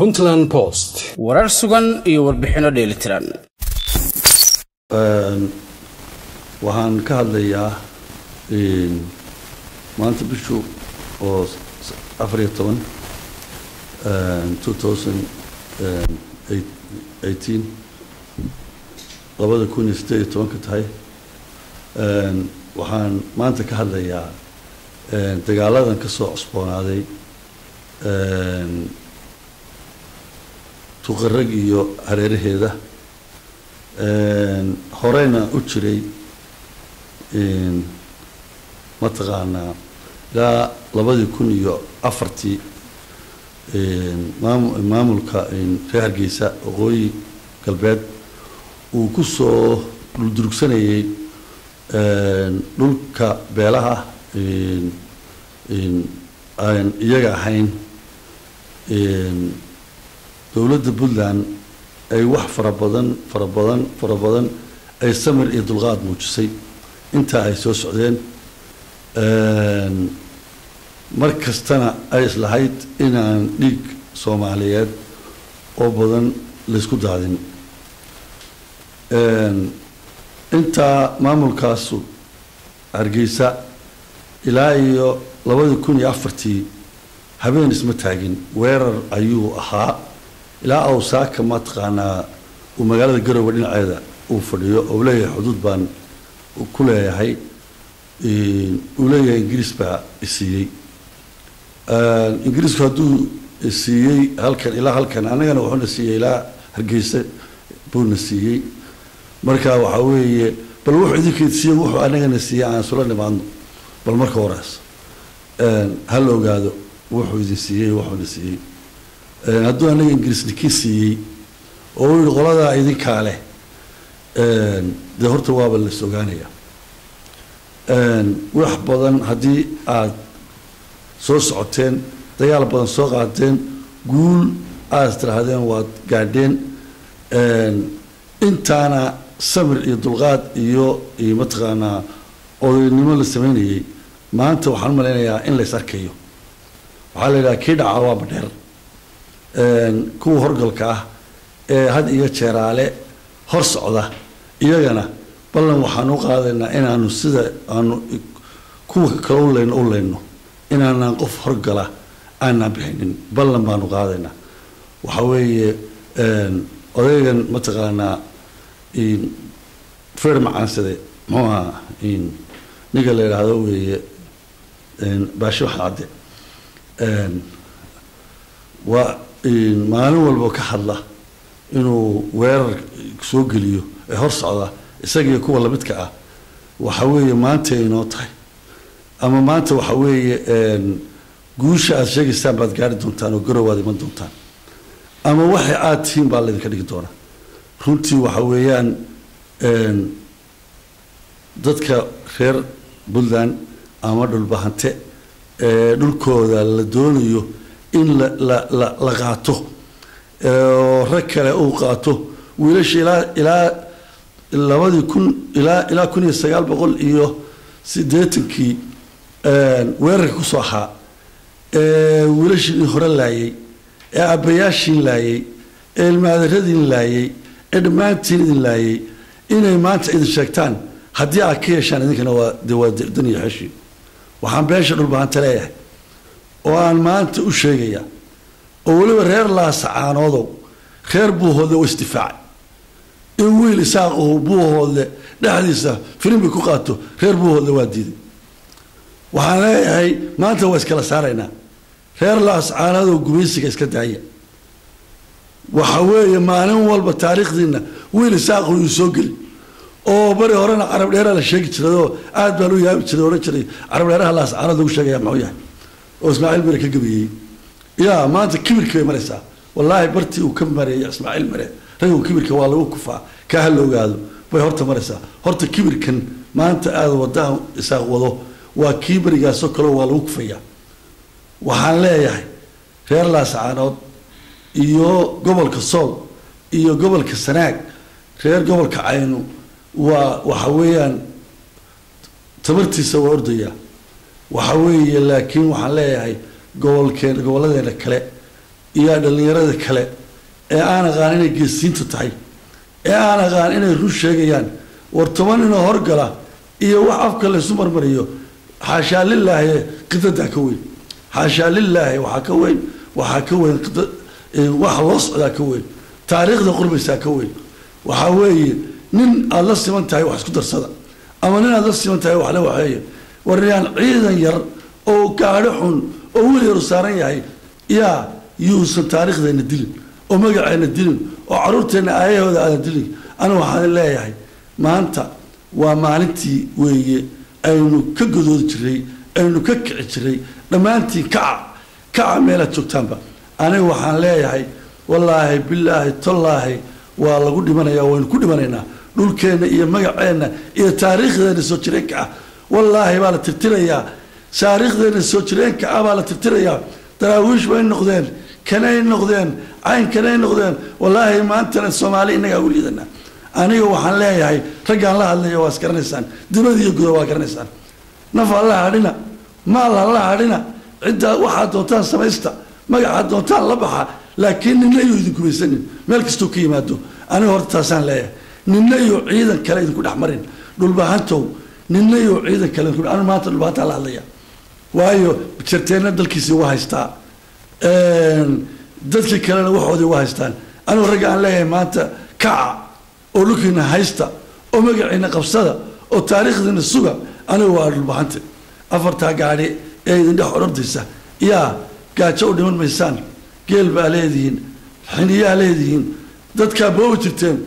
Puntland Post warar sugan iyo warbixino dheelitiran waxaan ka hadlayaa maanta bishu oo 14 2018 2018 tahay waxaan maanta ka hadlayaa dagaaladan ka soo cusboonaaday tuqarrag iyo hareeraheeda horeyna u jiray mataqaanaa ilaa 2004 maamulka reer Hargeysa waqooyi galbeed uu ku soo durugsanayay dhulka beelaha aan iyaga ahayn dawladda Puntland ay wax fara badan ay samir iyo dulqaad muujisay inta ay soo socdeen markastana ay islahayd inaan dhiig Soomaaliyeed oo badan la isku daadin inta maamulkaas Hargeysa ilaa iyo 2004 habeen isma taagin weerar ayuu ahaa ilaa awsaaka ma taqaanaa uu magaalada Garowe dhinaceeda uu fadhiyo oo leeyahay xuduud baan ku leeyahay uu leeyahay Ingiriis baa isiiyay Ingiriisku hadduu isiiyay halkan anagana wuxuuna siiyay ilaa Hargeysa buuna siiyay marka waxa weeye bal wuxuu idinka siiyay wuxuu anagana siiyay aan soo nimaadno bal marka horaas hal ogaado wuxuu idin siiyay wuxuuna siiyay hadduu anaga Ingiriiska siiyay oo uu qolada idinka leh de horta waaba la sogaanaya wax badan hadii aad soo socoteen dagaal badan soo qaateen guul aad tirahdeen waad gaadheen intaana samir iyo dulqaad iyo mataqaanaa odaynimo la sameeyay maanta waxaan maleynayaa in la isarkayo waxa la yiraahdaa kii dhaca waa badheer kuwa horgalka ah ee had iyo jeeraale hor socda iyagana ballan waxaan u qaadaynaa inaanu sida aanu kuwa kale u leyno inaanaan qof horgala aanan bixinin ballan baanu qaadaynaa waxa weeye odaygan mataqaanaa feer macaansade muxuu niga la yiraahdo weeye baasho xaade waa maalin walba ka hadla inuu weerar soo geliyo ee hor socda isaga kuwa la midka ah waxa weeye maanta inoo tahay ama maanta waxa weeye guusha aad sheegaysaan baad gaari doontaan oo Garowe iman doontaan ama waxa aad tihiin baa la idinka dhigi doonaa runtii waxa weeyaan dadka reer Puntland ama dhulbahante dhulkooda la doonayo in la qaato rag kale uu qaato wiilasha ilaa 1900 iyo 80kii weerarka ku soo ahaa wiilashii hore laayay abayaashin laayay ilmaadaradin laayay dhammaantiin laayay inay maanta idin sheegtaan haddii aad ka yeeshaan idinkana waa daniya xashi waxaan beesha dhulbahante leeyahay oo aan maanta u sheegaya oo waliba reer laasacaanoodo reer buuhoodle oo isdifaac in wiil isaaq oo buuhoodle dhaxdiisa filim ku qaato reer buuhoodle waa diiday waxaan leeyahay maanta waa iskala saaraynaa reer laasacaanoodo gumaysiga iska daaya waxa weeye maalin walba taariikhdiina wiil isaaq uu soo gali oo bari horena carab dheera la sheegi jiray oo aad baa loo yaabi jiray oo jiray carab dheeraha laasacaanoodo lagu sheegaya maxuu yahay oo Ismaaciil Mare ka gabiyay yaa maanta kibirka maraysa wallahi bartii uu ka mareeyay Ismaaciil Mare rag kibirka waa lagu kufaa ka hal ogaado way horta maraysa horta kibirkan maanta aad wadaan isaaq wado waa kibirigaas oo kale waa lagu kufaya waxaan leeyahay reer laasacaanood iyo gobolka Sool iyo gobolka Sanaag reer gobolka Caynu waxa weeyaan tabartiisa waa ordaya waxa weeye laakiin waxaan leeyahay gobolkeena kale iyo dhalinyarada kale ee aan aqaan inay geesiinta tahay ee aan aqaan inay run sheegayaan war 10 inoo horgala iyo wax afka la isu marmariyo xaashaa lilaahi qidada ka weyn xaashaa lilaahi waxa ka weyn wax loo socdaa ka weyn taariikhda qurbaysaa ka weyn waxa weeye nin aad la siman tahay wax isku darsada ama nin aad la siman tahay wax la waxeeyo wariyaan ciidan yar oo gaadho xun oo weli yar saaran yahay yaa yuusan taariikhdeena dilin oo magaceena dilin oo caruurteena aayahooda aan dilin ana waxaan leeyahay maanta waa maalintii weeye aynu ka godoodi jiray aynu ka kici jiray dhammaantiin kaca meela joogtaanba aniga waxaan leeyahay wallaahi billaahi tallaahi waa lagu dhimanayaa waynu ku dhimanaynaa dhulkeena iyo magaceena iyo taariikhdeena soo jireenka ah wallaahi baa la tirtirayaa taariikhdeena soo jireenka ah baa la tirtirayaa daraawiish bay noqdeen kanay noqdeen caynkanay noqdeen wallaahi maantana Soomaali inaga u liidana aniga waxaan leeyahay raggaan la hadlayo waa iskaranaysaan dibadda iyo gudaha waa garanaysaan naf Allah hadina maal Allah hadina cidda waxa doontaan samaysta magaca doontaan la baxa laakiin ninna iyo idinku baysanin meel kastoo ka yimaado aniga horta taasaan leeyahay ninna iyo ciidan kale idinku dhaxmarin dhulbahantow ninna iyo ciidan kale idinku anu maanta dhulbahanta la hadlaya waayo jirteena dalkiisa waa haystaa dadkii kalena waxoodii waa haystaan anigu ragga aan leeyahay maanta kaca oo dhulkiina haysta oo magaciina qabsada oo taariikhdiina suga anigu waa dhulbahante afartaa gaadhi ee idin dhex ordaysa yaa gaajo u dhiman maysaan geel baa leedihiin xiniyaa leedihiin dadkaa boobi jirteen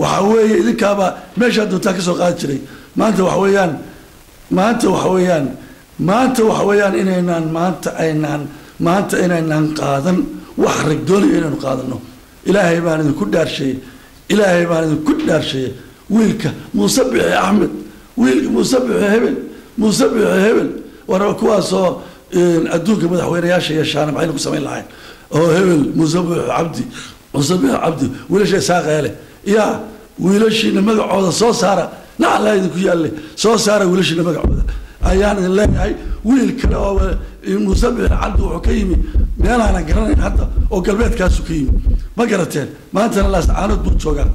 waxa weeye idinkaaba meeshaa doontaa ka soo qaadi jiray maanta waxa weeyaan inaynaan qaadan wax rag doonayo inaynu qaadano ilaahay baan idinku dhaarsheeyey wiilka muuse bixi axmed wiilka muuse bixi hebel war kuwaasoo adduunka madaxweynayaasha yeeshaana maxayna ku samayn lahayn oo hebel muuse bixi cabdi wiilasha isaaqeele yaa wiilashiina magacooda soo saara naclaa idinku yaalle soo saara wiilashiina magacooda ayaan idin leeyahay wiil kale oo muuse bixi cabdi wuxuu ka yimi meelaanan garanayn hadda oo galbeedkaasu ka yimi ma garateen maantana laascaanood buu joogaa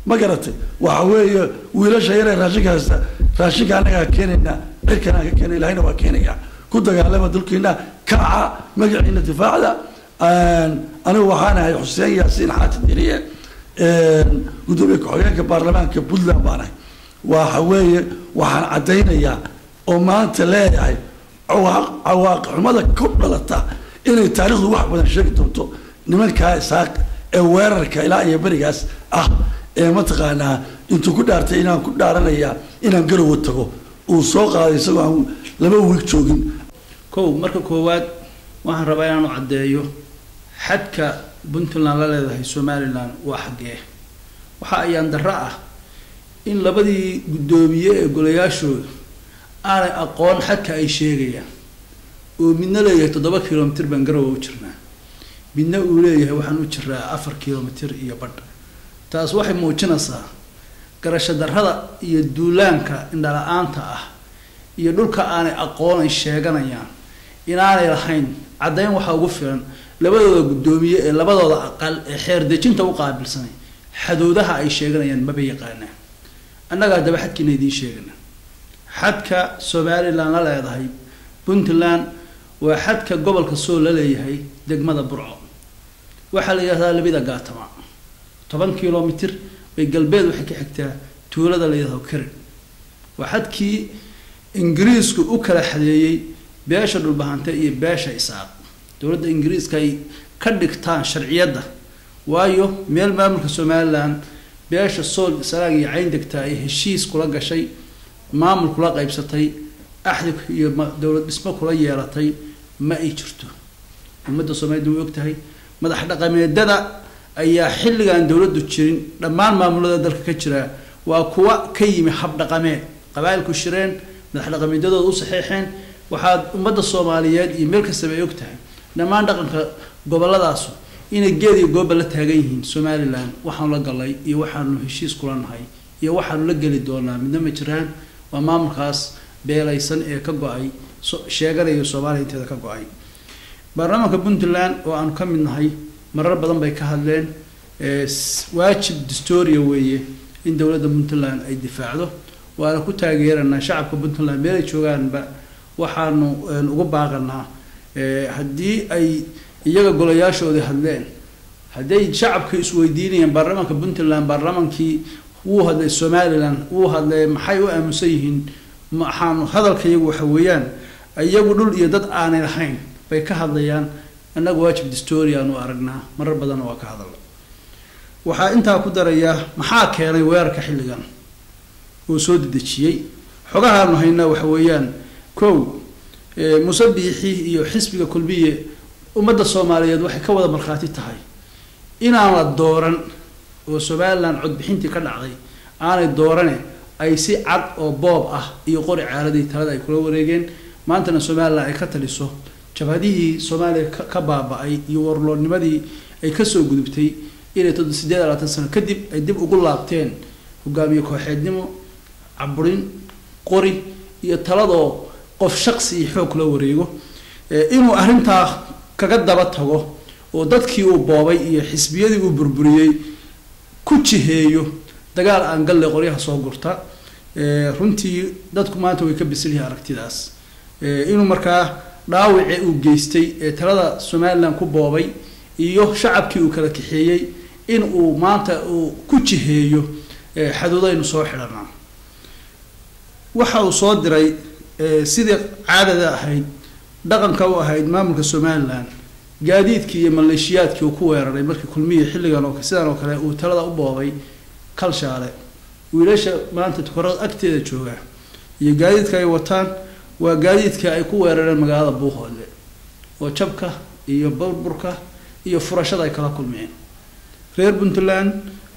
ma garatay waxa weeye wiilasha yaree raashinka haysta raashinka annagaa keenaynaa cirkan aan ka keenay ilaahayna waa keenayaa ku dagaalama dulkiina kaca magaciina difaacda anigu waxaan ahay xuseen yaasiin xaaji diriye gudoomiye ku-xigeenka baarlamaanka puntland baan ahay waxa weeye waxaan caddaynayaa oo maanta leeyahay cawaaqi xumada ku dhalata inay taariikhdu wax badan sheegi doonto nimankaa isaaq ee weerarka ilaa iyo berigaas ah ee mataqaanaa intuu ku dhaartay inaan ku dhaaranayaa inaan garowa tago uu soo qaaday isagoo aan laba wiig joogin marka koowaad waxaan rabaa inaanu caddeeyo xadka puntland la leedahay somaliland waa xaggee waxa ayaan darro ah in labadii guddoomiye ee golayaashooda aanay aqoon xadka ay sheegayaan oo midna leeyahay 7 kilomitir baan garowa u jirnaa midna uu leeyahay waxaan u jiraa 4 kilomitir iyo badh taas waxay muujinaysaa garasho darrada iyo duulaanka indhala-aanta ah iyo dhulka aanay aqoon ay sheeganayaan inaanay lahayn caddayn waxa ugu filan labadooda guddoomiye ee labadooda aqal ee xeer dejinta u qaabilsanay xadoodaha ay sheeganayaan maba yaqaanaan annaga daba xadkiina idiin sheegana xadka Somaliland la leedahay puntland waa xadka gobolka soo la leeyahay degmada burco waxa la yiraahdaa labada gaatama 10 kilomitir bay galbeed waxay ka xigtaa tuulada la yiraahdo Karin waa xadkii ingiriisku u kala xadeeyay beesha dhulbahanta iyo beesha isaaq dawladda ingiriiska ay ka dhigtaan sharciyada waayo meel maamulka Somaliland beesha sool salaag iyo cayn degta ay heshiis kula gashay maamul kula qaybsatay axdig iyo dawlad dhismo kula yeelatay ma ay jirto ummadda Soomaaliyeed way ogtahay madax dhaqameedada ayaa xilligan dawladdu jirin dhammaan maamulada dalka ka jira waa kuwa ka yimi hab dhaqameed qabaa'ilku shireen madax dhaqameedadooda u saxeexeen waxaad ummadda Soomaaliyeed iyo meel kasta ay ogtahay dhammaan dhaqanka goboladaas inay geed iyo goob la taagan yihiin Somaliland waxaan la galay iyo waxaan heshiis kula nahay iyo waxaan la gali doonaa midna ma jiraan waa maamulkaas beelaysan ee ka go'ay sheeganayo Soomaaliya inteeda ka go'ay baarlamaanka puntland oo aan ka mid nahay marar badan bay ka hadleen waajib dastuuriya weeye in dowladda Puntland ay difaacdo waana ku taageeranaa shacabka Puntland meel ay joogaanba waxaanu ugu baaqanaa haddii ay iyaga golayaashooda hadleen hadday shacabka isweydiinayaan baarlamaanka Puntland baarlamaankii wuu hadlay Somaliland wuu hadlay maxay u aamusan yihiin maxaan hadalka iyagu waxa weeyaan iyagu dhul iyo dad aanay lahayn bay ka hadlayaan annagu waajib dastuuri aanu aragnaa marar badan waa ka hadalay waxa inta ku daraya maxaa keenay weerarka xilligan oo soo dedejiyay xogahaanu hayna waxa weeyaan kow musabbixi iyo xisbiga kulmiye ummadda Soomaaliyeed waxay ka wada marxaati tahay inaan la dooran oo Somaliland cod bixintii ka dhacday aanay doorane ay si cad oo boob ah iyo qori caaladii talada ay kula wareegeen maantana Somaliland ay ka taliso jabhadihii Soomaaliya ka baaba'ay iyo warloonimadii ay ka soo gudubtay inay 8 sano kadib ay dib ugu laabteen hogaamiye kooxeednimo cabrin qori iyo taladoo qof shakhsi xoog la wareego inuu arintaa kaga daba tago oo dadkii uu boobay iyo xisbiyadii uu burburiyay ku jiheeyo dagaal aan galle qoryaha soo gurta runtii dadku maanta way ka bisiliyeen aragtidaas inuu markaa dhaawac uu geystay talada Somaliland ku boobay iyo shacabkii uu kala kaxeeyay in uu maanta uu ku jiheeyo xaduudaynu soo xidhanaa waxa uu soo diray sidii caadada ahayd dhaqanka u ahayd maamulka Somaliland gaadiidkii iyo maleeshiyaadkii uu ku weeraray markii kulmiye xilligan oo sidaan oo kale uu talada u boobay kalshaale wiilasha maanta tukarada agteeda jooga iyo gaadiidka ay wataan waa gaadiidka ay ku weerareen magaalada Buuhoodle oo jabka iyo burburka iyo furashada ay kala kulmeen reer Puntland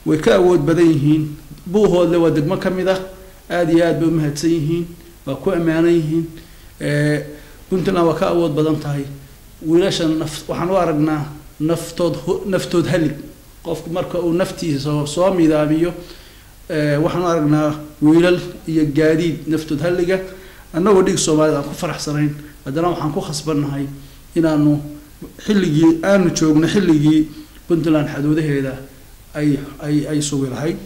way ka awood badan yihiin Buuhoodle waa degmo kamid ah aad iyo aad bay u mahadsan yihiin waa ku amaanan yihiin Puntland waa ka awood badan tahay wiilashan waxaan u aragnaa naftood halig qofku marka uu naftiisa soo midaamiyo waxaan u aragnaa wiilal iyo gaadiid naftood haliga annagoo dhig Soomaalida aan ku faraxsanayn haddana waxaan ku khasbanahay inaanu xilligii aanu joogno xilligii Puntland xaduudaheeda ay sugi lahayd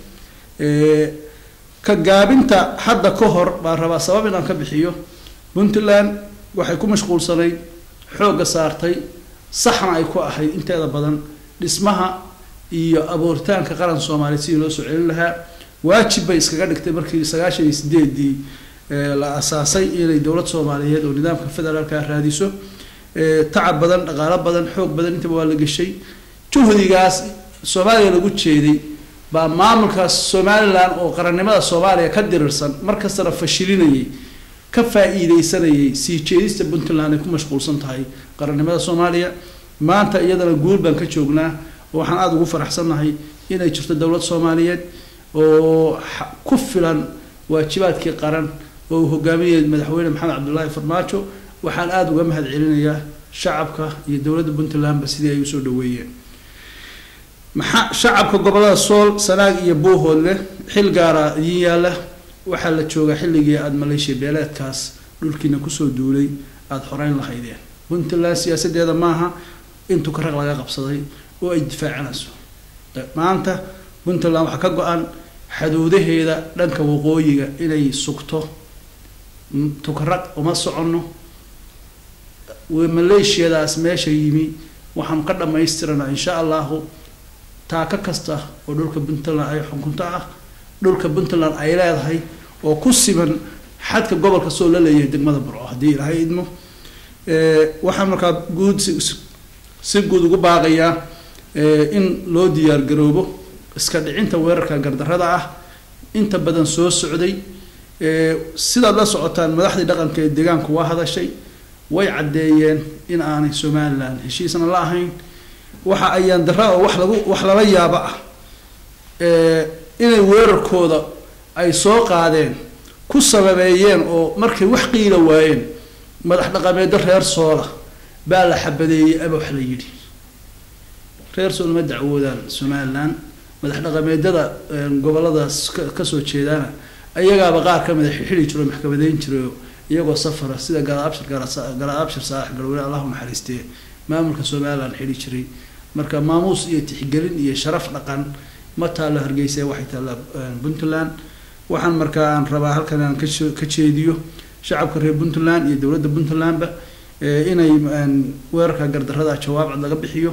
ka gaabinta hadda ka hor baan rabaa sabab inaan ka bixiyo Puntland waxay ku mashquulsanay xooga saartay saxna ay ku ahayd inteeda badan dhismaha iyo abuuritaanka qaran Soomaaliyeed si loo soo celin lahaa waajib bay iskaga dhigtay markii 98dii la asaasay inay dawlad Soomaaliyeed oo nidaamka federaalka raadiso tacab badan dhaqaale badan xoog badan inta waa la gashay juhdigaas Soomaaliya lagu jeeday ba maamulkaas Somaliland oo qarannimada Soomaaliya ka dirirsan markasta fashilinayay ka faa'iideysanayay si jeedista Puntland ay ku mashquulsan tahay qarannimada Soomaaliya maanta iyadana guul baan ka joognaa waxaan aad ugu faraxsanahay inay jirto dawlad Soomaaliyeed oo ku filan waajibaadkii qaran oo hogaamiyay madaxweyne Maxamed Cabdullaahi Farmaajo waxaan aad uga mahad celinayaa shacabka iyo dawladda Puntland ba sidii ay u soo dhaweeyeen shacabka gobolada Sool Sanaag iyo Buuhoodle xil gaara yaala waxa la jooga xilligii aad Maleeshiya beeleedkaas dhulkiina ku soo duulay aad xoreyn lahaydeen Puntland siyaasadeeda maaha intuu ka rag laga qabsaday oo ay difaacanayso maanta Puntland waxa ka go'an xaduudaheeda dhanka waqooyiga inay sugto tukaraq uma socono Maleeshiyadaas meesha yimi waxaan ka dhameystirnaa insha Allah taaka kasta oo dhulka Puntland ay xukunta ah dhulka Puntland ay leedahay oo ku siman xadka gobolka soo la leeyahay degmada Burco hadii ilaahay idmo waxaan markaa guud si guud ugu baaqayaa in loo diyaar garoobo iska dhicinta weerarka gardarrada ah inta badan soo socday sida la socotaan madaxdii dhaqanka ee deegaanka waa hadashay way cadeeyeen in aanay Somaliland heshiisna la ahayn waxa ayaan darro wax lala yaabo ah inay weerarkooda ay soo qaadeen ku sababeeyeen oo markay wax qiila waayeen madax dhaqameed reer Soola baa la xabadeeyay aba wax la yiri reer Soola ma dacwoodaan Somaliland madax dhaqameedada goboladaas ka soo jeedana ayaga qaar ka mid ah xili jiro maxkamadeyn jiro iyagoo safara sida gala abshir saax galwada Allahu naxariistee maamulka Somaliland xili jiray marka maamuus iyo tixgelin iyo sharaf dhaqan ma taalo Hargeysa waxay taala Puntland waxaan markaa aan rabaa halkan aan ka jeediyo shacabka reer Puntland iyo dawladda Puntlandba inay weerarka gardarrada jawaab cad laga bixiyo